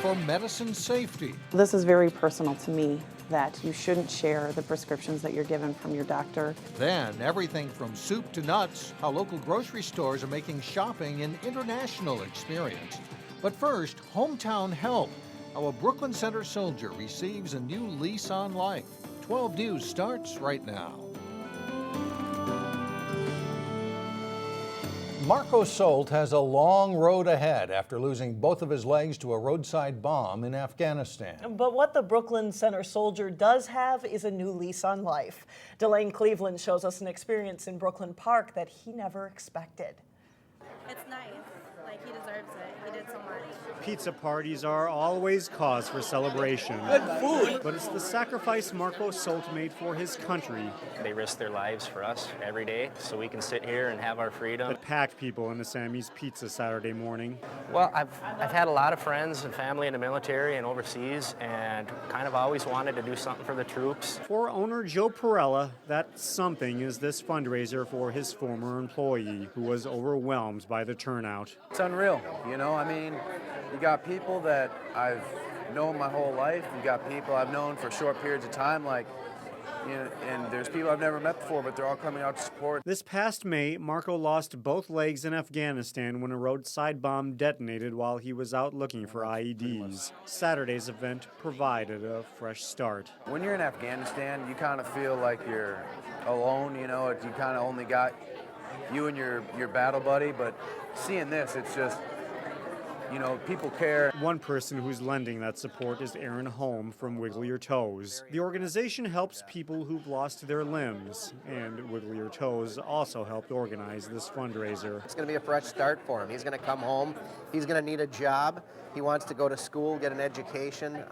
for medicine safety. This is very personal to me, that you shouldn't share the prescriptions that you're given from your doctor. Then everything from soup to nuts, how local grocery stores are making shopping an international experience. But first, hometown help, how a Brooklyn Center soldier receives a new lease on life. 12 News starts right now. Marco Solt has a long road ahead after losing both of his legs to a roadside bomb in Afghanistan. But what the Brooklyn Center soldier does have is a new lease on life. Delane Cleveland shows us an experience in Brooklyn Park that he never expected. It's nice. Like, he deserves it. He did so much. Pizza parties are always cause for celebration. Good food. But it's the sacrifice Marco Solt made for his country. They risk their lives for us every day so we can sit here and have our freedom. That packed people into Sammy's Pizza Saturday morning. Well, I've had a lot of friends and family in the military and overseas, and kind of always wanted to do something for the troops. For owner Joe Perella, that something is this fundraiser for his former employee who was overwhelmed by the turnout. It's unreal, you know, I mean, you got people that I've known my whole life, you got people I've known for short periods of time, like, you know, and there's people I've never met before, but they're all coming out to support. This past May, Marco lost both legs in Afghanistan when a roadside bomb detonated while he was out looking for IEDs. Saturday's event provided a fresh start. When you're in Afghanistan, you kind of feel like you're alone, you know, you kind of only got you and your battle buddy, but seeing this, it's just, you know, people care. One person who's lending that support is Aaron Holm from Wiggle Your Toes. The organization helps people who've lost their limbs, and Wiggle Your Toes also helped organize this fundraiser. It's going to be a fresh start for him. He's going to come home. He's going to need a job. He wants to go to school, get an education.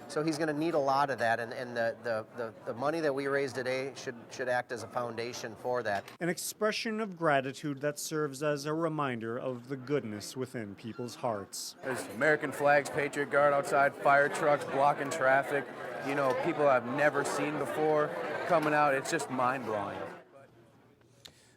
So he's going to need a lot of that, and the money that we raise today should act as a foundation for that. An expression of gratitude that serves as a reminder of the goodness within people's hearts. There's American flags, Patriot Guard outside, fire trucks blocking traffic, you know, people I've never seen before coming out. It's just mind-blowing.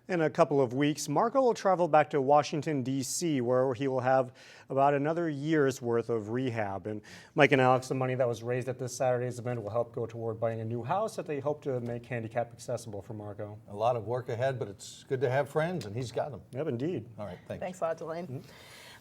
In a couple of weeks, Marco will travel back to Washington, D.C., where he will have about another year's worth of rehab. And Mike and Alex, the money that was raised at this Saturday's event will help go toward buying a new house that they hope to make handicap accessible for Marco. A lot of work ahead, but it's good to have friends, and he's got them. Yep, indeed. All right, thanks. Thanks a lot, Delane.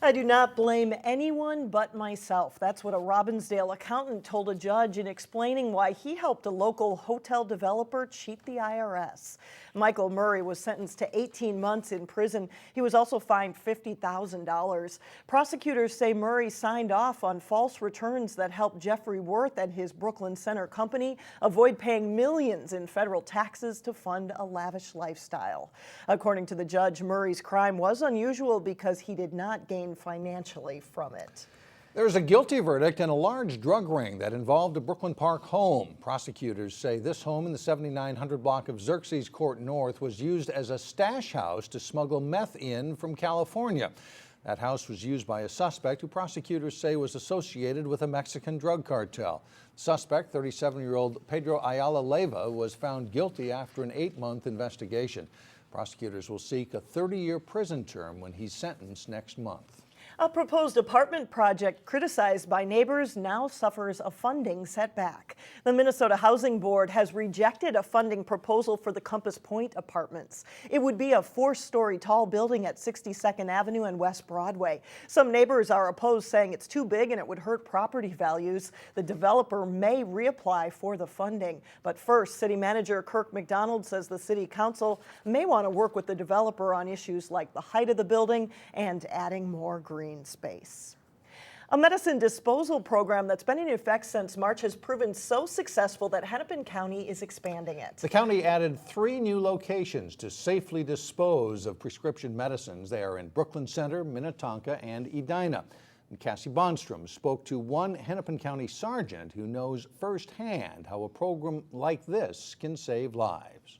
I do not blame anyone but myself. That's what a Robbinsdale accountant told a judge in explaining why he helped a local hotel developer cheat the IRS. Michael Murray was sentenced to 18 months in prison. He was also fined $50,000. Prosecutors say Murray signed off on false returns that helped Jeffrey Worth and his Brooklyn Center company avoid paying millions in federal taxes to fund a lavish lifestyle. According to the judge, Murray's crime was unusual because he did not gain financially from it. There's a guilty verdict in a large drug ring that involved a Brooklyn Park home. Prosecutors say this home in the 7900 block of Xerxes Court North was used as a stash house to smuggle meth in from California. That house was used by a suspect who prosecutors say was associated with a Mexican drug cartel. Suspect, 37-year-old Pedro Ayala Leyva, was found guilty after an 8-month investigation. Prosecutors will seek a 30-year prison term when he's sentenced next month. A proposed apartment project criticized by neighbors now suffers a funding setback. The Minnesota Housing Board has rejected a funding proposal for the Compass Point Apartments. It would be a 4-story tall building at 62nd Avenue and West Broadway. Some neighbors are opposed, saying it's too big and it would hurt property values. The developer may reapply for the funding. But first, City Manager Kirk McDonald says the City Council may want to work with the developer on issues like the height of the building and adding more green space. A medicine disposal program that's been in effect since March has proven so successful that Hennepin County is expanding it. The county added 3 new locations to safely dispose of prescription medicines. They are in Brooklyn Center, Minnetonka, and Edina. And Cassie Bonstrom spoke to one Hennepin County sergeant who knows firsthand how a program like this can save lives.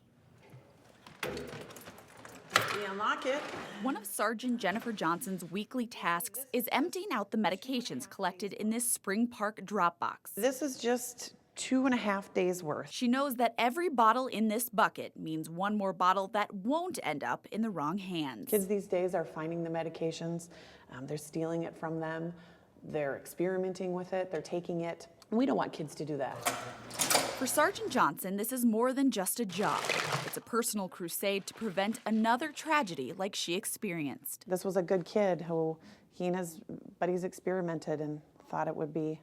Unlock it. One of Sergeant Jennifer Johnson's weekly tasks is emptying out the medications collected in this Spring Park drop box. This is just 2.5 days worth. She knows that every bottle in this bucket means one more bottle that won't end up in the wrong hands. Kids these days are finding the medications, they're stealing it from them. They're experimenting with it, they're taking it. We don't want kids to do that. For Sergeant Johnson, this is more than just a job. It's a personal crusade to prevent another tragedy like she experienced. This was a good kid who he and his buddies experimented and thought it would be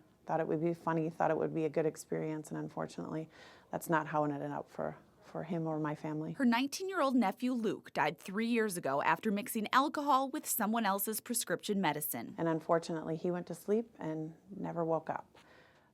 funny, thought it would be a good experience, and unfortunately, that's not how it ended up for him or my family. Her 19-year-old nephew Luke died 3 years ago after mixing alcohol with someone else's prescription medicine. And unfortunately, he went to sleep and never woke up.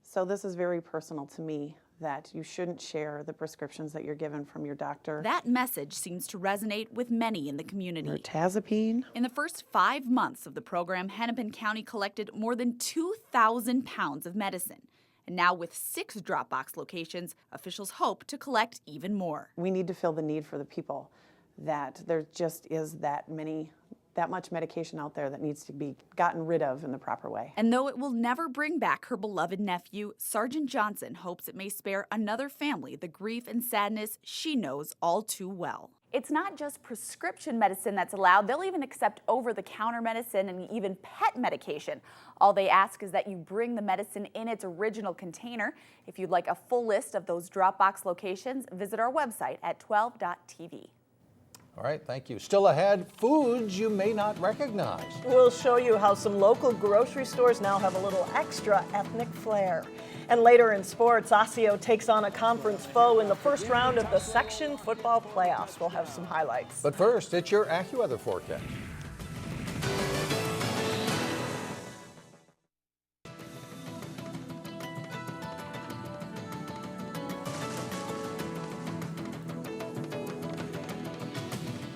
So this is very personal to me, that you shouldn't share the prescriptions that you're given from your doctor. That message seems to resonate with many in the community. Mirtazapine. In the first 5 months of the program, Hennepin County collected more than 2,000 pounds of medicine. And now with 6 drop box locations, officials hope to collect even more. We need to fill the need for the people, that there just is that much medication out there that needs to be gotten rid of in the proper way. And though it will never bring back her beloved nephew, Sergeant Johnson hopes it may spare another family the grief and sadness she knows all too well. It's not just prescription medicine that's allowed. They'll even accept over-the-counter medicine and even pet medication. All they ask is that you bring the medicine in its original container. If you'd like a full list of those Dropbox locations, visit our website at 12.tv. All right, thank you. Still ahead, foods you may not recognize. We'll show you how some local grocery stores now have a little extra ethnic flair. And later in sports, Osseo takes on a conference foe in the first round of the section football playoffs. We'll have some highlights. But first, it's your AccuWeather forecast.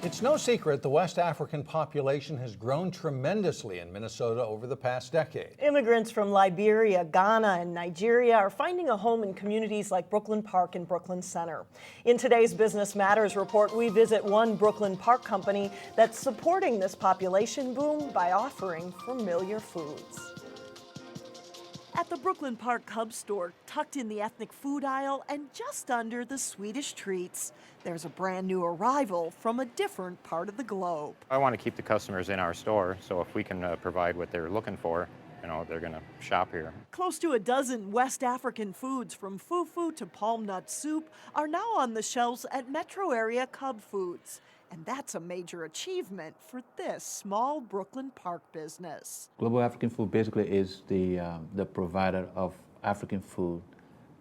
It's no secret the West African population has grown tremendously in Minnesota over the past decade. Immigrants from Liberia, Ghana, and Nigeria are finding a home in communities like Brooklyn Park and Brooklyn Center. In today's Business Matters report, we visit one Brooklyn Park company that's supporting this population boom by offering familiar foods. At the Brooklyn Park Cub store, tucked in the ethnic food aisle and just under the Swedish treats, there's a brand new arrival from a different part of the globe. I want to keep the customers in our store, so if we can provide what they're looking for, they're going to shop here. Close to a dozen West African foods, from fufu to palm nut soup, are now on the shelves at metro area Cub Foods. And that's a major achievement for this small Brooklyn Park business. Global African Food basically is the provider of African food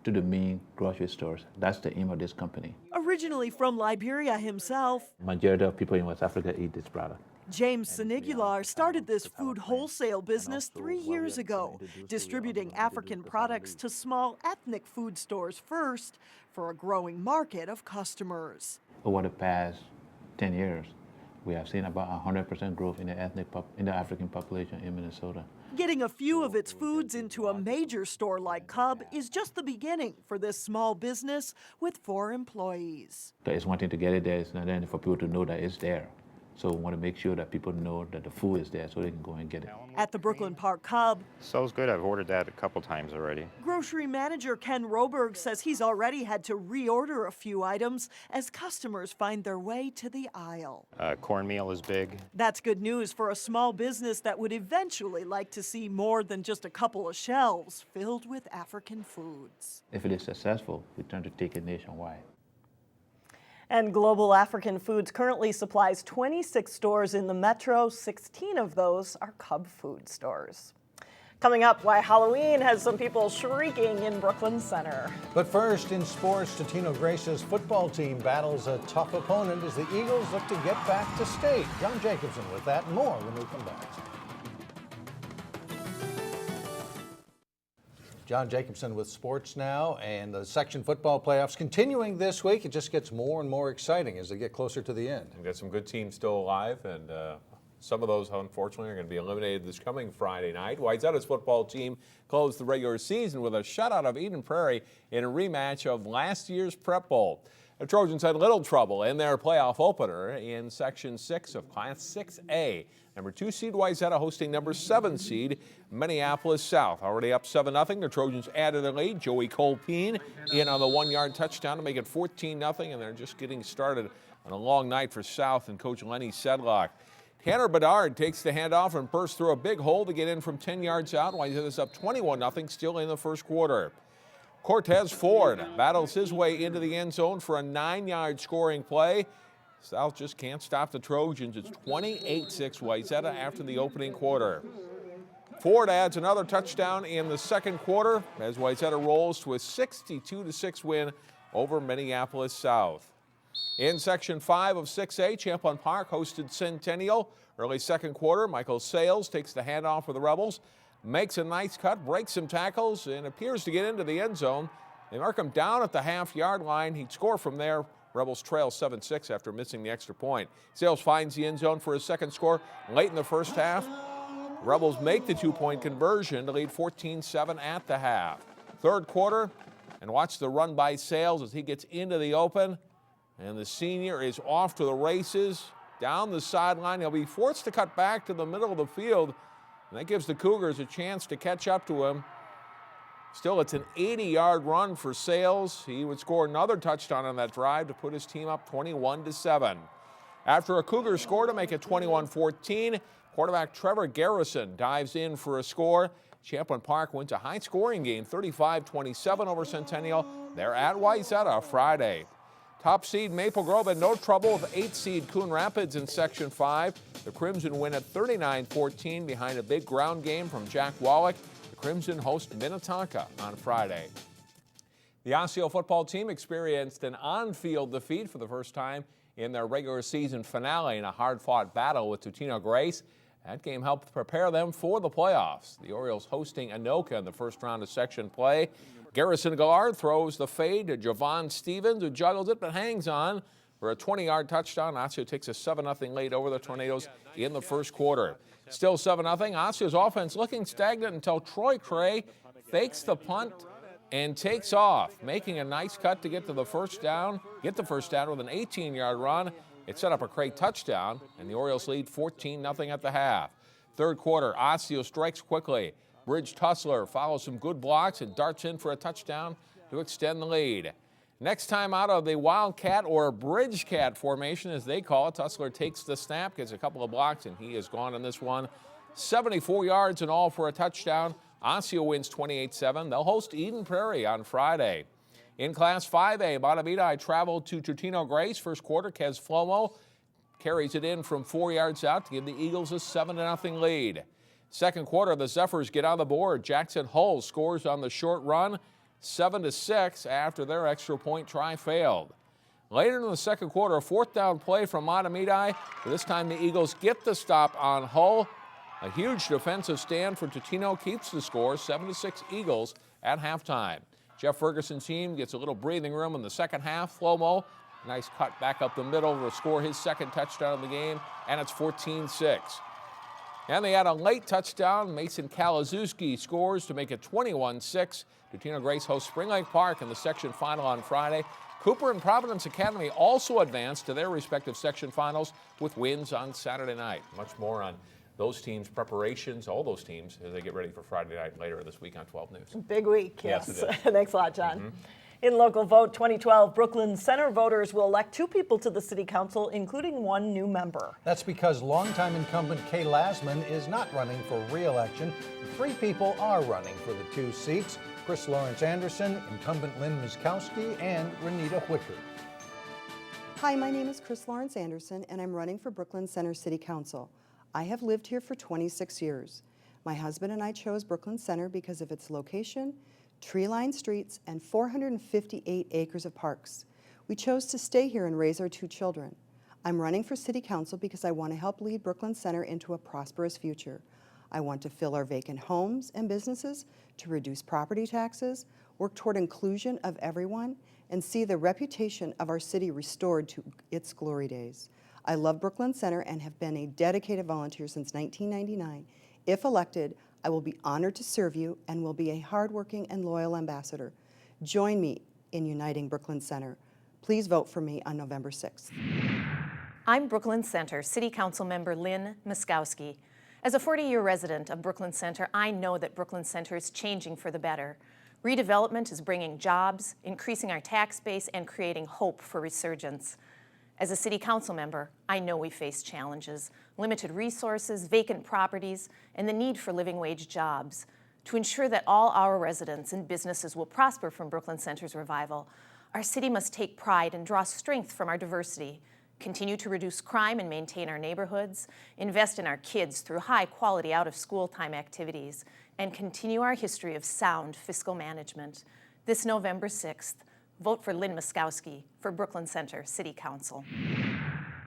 to the main grocery stores. That's the aim of this company. Originally from Liberia himself, Majority of people in West Africa eat this product. James Sinigular started this food wholesale business 3 years ago, distributing African products to small ethnic food stores first for a growing market of customers. Over the past 10 years, we have seen about 100% growth in the African population in Minnesota. Getting a few of its foods into a major store like Cub is just the beginning for this small business with 4 employees. It's one thing to get it there, and then for people to know that it's there. So we want to make sure that people know that the food is there so they can go and get it. At the Brooklyn Park Cub, Sounds good. I've ordered that a couple times already. grocery manager Ken Roberg says he's already had to reorder a few items as customers find their way to the aisle. Cornmeal is big. That's good news for a small business that would eventually like to see more than just a couple of shelves filled with African foods. If it is successful, we try to take it nationwide. And Global African Foods currently supplies 26 stores in the metro. 16 of those are Cub Food stores. Coming up, why Halloween has some people shrieking in Brooklyn Center. But first, in sports, Totino-Grace's football team battles a tough opponent as the Eagles look to get back to state. John Jacobson with that and more when we come back. John Jacobson with sports now, and the section football playoffs continuing this week. It just gets more and more exciting as they get closer to the end. We've got some good teams still alive, and some of those, unfortunately, are going to be eliminated this coming Friday night. Wayzata's football team closed the regular season with a shutout of Eden Prairie in a rematch of last year's Prep Bowl. The Trojans had little trouble in their playoff opener in Section 6 of Class 6A. Number 2 seed Wayzata hosting number 7 seed Minneapolis South. Already up 7-0. The Trojans added a lead. Joey Colpeen in on the 1-yard touchdown to make it 14-0, and they're just getting started on a long night for South and Coach Lenny Sedlock. Tanner Bedard takes the handoff and bursts through a big hole to get in from 10 yards out. Wayzata's up 21-0, still in the first quarter. Cortez Ford battles his way into the end zone for a 9-yard scoring play. South just can't stop the Trojans. It's 28-6 Wayzata after the opening quarter. Ford adds another touchdown in the second quarter as Wayzata rolls to a 62-6 win over Minneapolis South. In Section 5 of 6A, Champlin Park hosted Centennial. Early second quarter, Michael Sales takes the handoff for the Rebels, makes a nice cut, breaks some tackles, and appears to get into the end zone. They mark him down at the half-yard line. He'd score from there. Rebels trail 7-6 after missing the extra point. Sales finds the end zone for his second score late in the first half. Rebels make the two-point conversion to lead 14-7 at the half. Third quarter, and watch the run by Sales as he gets into the open. And the senior is off to the races. Down the sideline, he'll be forced to cut back to the middle of the field. And that gives the Cougars a chance to catch up to him. Still, it's an 80-yard run for Sales. He would score another touchdown on that drive to put his team up 21-7. After a Cougar score to make it 21-14, quarterback Trevor Garrison dives in for a score. Champlin Park wins a high-scoring game, 35-27 over Centennial. They're at Wayzata Friday. Top seed Maple Grove had no trouble with 8th seed Coon Rapids in Section 5. The Crimson win at 39-14 behind a big ground game from Jack Wallach. The Crimson host Minnetonka on Friday. The Osseo football team experienced an on-field defeat for the first time in their regular season finale in a hard-fought battle with Totino-Grace. That game helped prepare them for the playoffs. The Orioles hosting Anoka in the first round of section play. Garrison Gallard throws the fade to Javon Stevens, who juggles it but hangs on for a 20-yard touchdown. Osseo takes a 7-0 lead over the Tornadoes in the first quarter. Still 7-0. Osseo's offense looking stagnant until Troy Cray fakes the punt and takes off, making a nice cut to get to the first down. Get the first down with an 18-yard run. It set up a Cray touchdown, and the Orioles lead 14-0 at the half. Third quarter, Osseo strikes quickly. Bridge Tussler follows some good blocks and darts in for a touchdown to extend the lead. Next time out of the Wildcat or Bridge Cat formation, as they call it, Tussler takes the snap, gets a couple of blocks, and he is gone in this one. 74 yards in all for a touchdown. Osseo wins 28-7. They'll host Eden Prairie on Friday. In Class 5A, Mahtomedi traveled to Totino-Grace. First quarter, Kez Flomo carries it in from 4 yards out to give the Eagles a 7-0 lead. Second quarter, the Zephyrs get on the board. Jackson Hull scores on the short run, 7-6 after their extra point try failed. Later in the second quarter, a fourth down play from Mahtomedi. This time the Eagles get the stop on Hull. A huge defensive stand for Totino keeps the score, 7-6 Eagles at halftime. Jeff Ferguson's team gets a little breathing room in the second half. Flomo, nice cut back up the middle to score his second touchdown of the game, and it's 14-6. And they had a late touchdown. Mason Kalazewski scores to make it 21-6. Totino-Grace hosts Spring Lake Park in the section final on Friday. Cooper and Providence Academy also advanced to their respective section finals with wins on Saturday night. Much more on those teams' preparations, all those teams, as they get ready for Friday night later this week on 12 News. Big week, yes. Yes, it is. Thanks a lot, John. In local vote 2012, Brooklyn Center voters will elect 2 people to the city council, including 1 new member. That's because longtime incumbent Kay Lasman is not running for re-election. 3 people are running for the 2 seats: Chris Lawrence Anderson, incumbent Lynn Miskowski, and Renita Whicker. Hi, my name is Chris Lawrence Anderson, and I'm running for Brooklyn Center City Council. I have lived here for 26 years. My husband and I chose Brooklyn Center because of its location, tree-lined streets, and 458 acres of parks. We chose to stay here and raise our 2 children. I'm running for City Council because I want to help lead Brooklyn Center into a prosperous future. I want to fill our vacant homes and businesses, to reduce property taxes, work toward inclusion of everyone, and see the reputation of our city restored to its glory days. I love Brooklyn Center and have been a dedicated volunteer since 1999. If elected, I will be honored to serve you and will be a hardworking and loyal ambassador. Join me in uniting Brooklyn Center. Please vote for me on November 6th. I'm Brooklyn Center City Council member Lynn Miskowski. As a 40-year resident of Brooklyn Center, I know that Brooklyn Center is changing for the better. Redevelopment is bringing jobs, increasing our tax base, and creating hope for resurgence. As a city council member, I know we face challenges, limited resources, vacant properties, and the need for living wage jobs. To ensure that all our residents and businesses will prosper from Brooklyn Center's revival, our city must take pride and draw strength from our diversity, continue to reduce crime and maintain our neighborhoods, invest in our kids through high-quality out-of-school time activities, and continue our history of sound fiscal management. This November 6th, vote for Lynn Muskowski for Brooklyn Center City Council.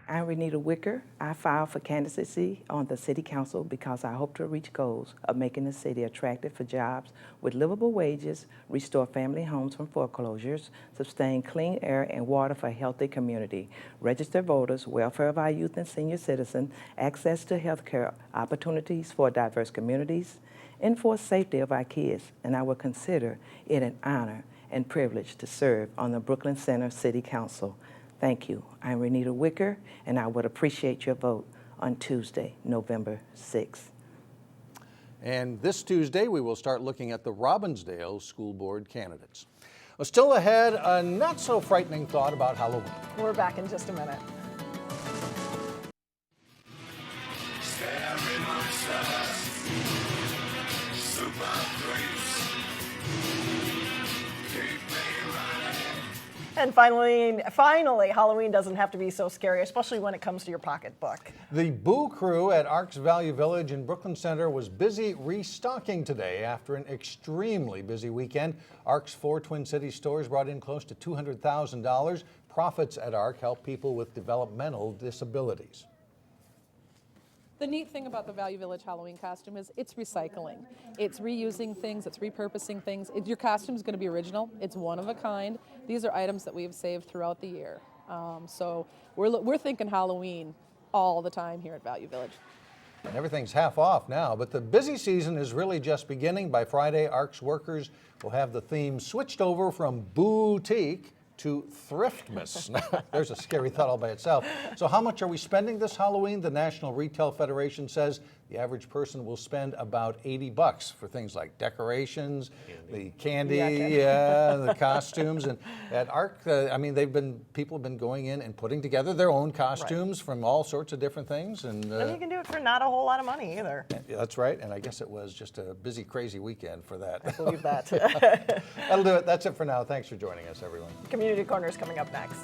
I'm Renita Wicker. I filed for candidacy on the City Council because I hope to reach goals of making the city attractive for jobs with livable wages, restore family homes from foreclosures, sustain clean air and water for a healthy community, register voters, welfare of our youth and senior citizens, access to health care opportunities for diverse communities, enforce safety of our kids, and I will consider it an honor and privilege to serve on the Brooklyn Center City Council. Thank you. I'm Renita Wicker, and I would appreciate your vote on Tuesday, November 6th. And this Tuesday, we will start looking at the Robbinsdale School Board candidates. Well, still ahead, a not so frightening thought about Halloween. We're back in just a minute. And finally, Halloween doesn't have to be so scary, especially when it comes to your pocketbook. The Boo Crew at Arcs Value Village in Brooklyn Center was busy restocking today after an extremely busy weekend. Arc's 4 Twin Cities stores brought in close to $200,000. Profits at Arc help people with developmental disabilities. The neat thing about the Value Village Halloween costume is it's recycling. It's reusing things, it's repurposing things. Your costume is going to be original. It's one of a kind. These are items that we have saved throughout the year. So we're thinking Halloween all the time here at Value Village. And everything's half off now, but the busy season is really just beginning. By Friday, Arc's workers will have the theme switched over from boutique to Thriftmas. There's a scary thought all by itself. So how much are we spending this Halloween? The National Retail Federation says the average person will spend about $80 for things like decorations, the candy, the costumes. And at Arc, I mean, people have been going in and putting together their own costumes from all sorts of different things. And you can do it for not a whole lot of money either. That's right. And I guess it was just a busy, crazy weekend for that. I believe that. That'll do it. That's it for now. Thanks for joining us, everyone. Community Corner is coming up next.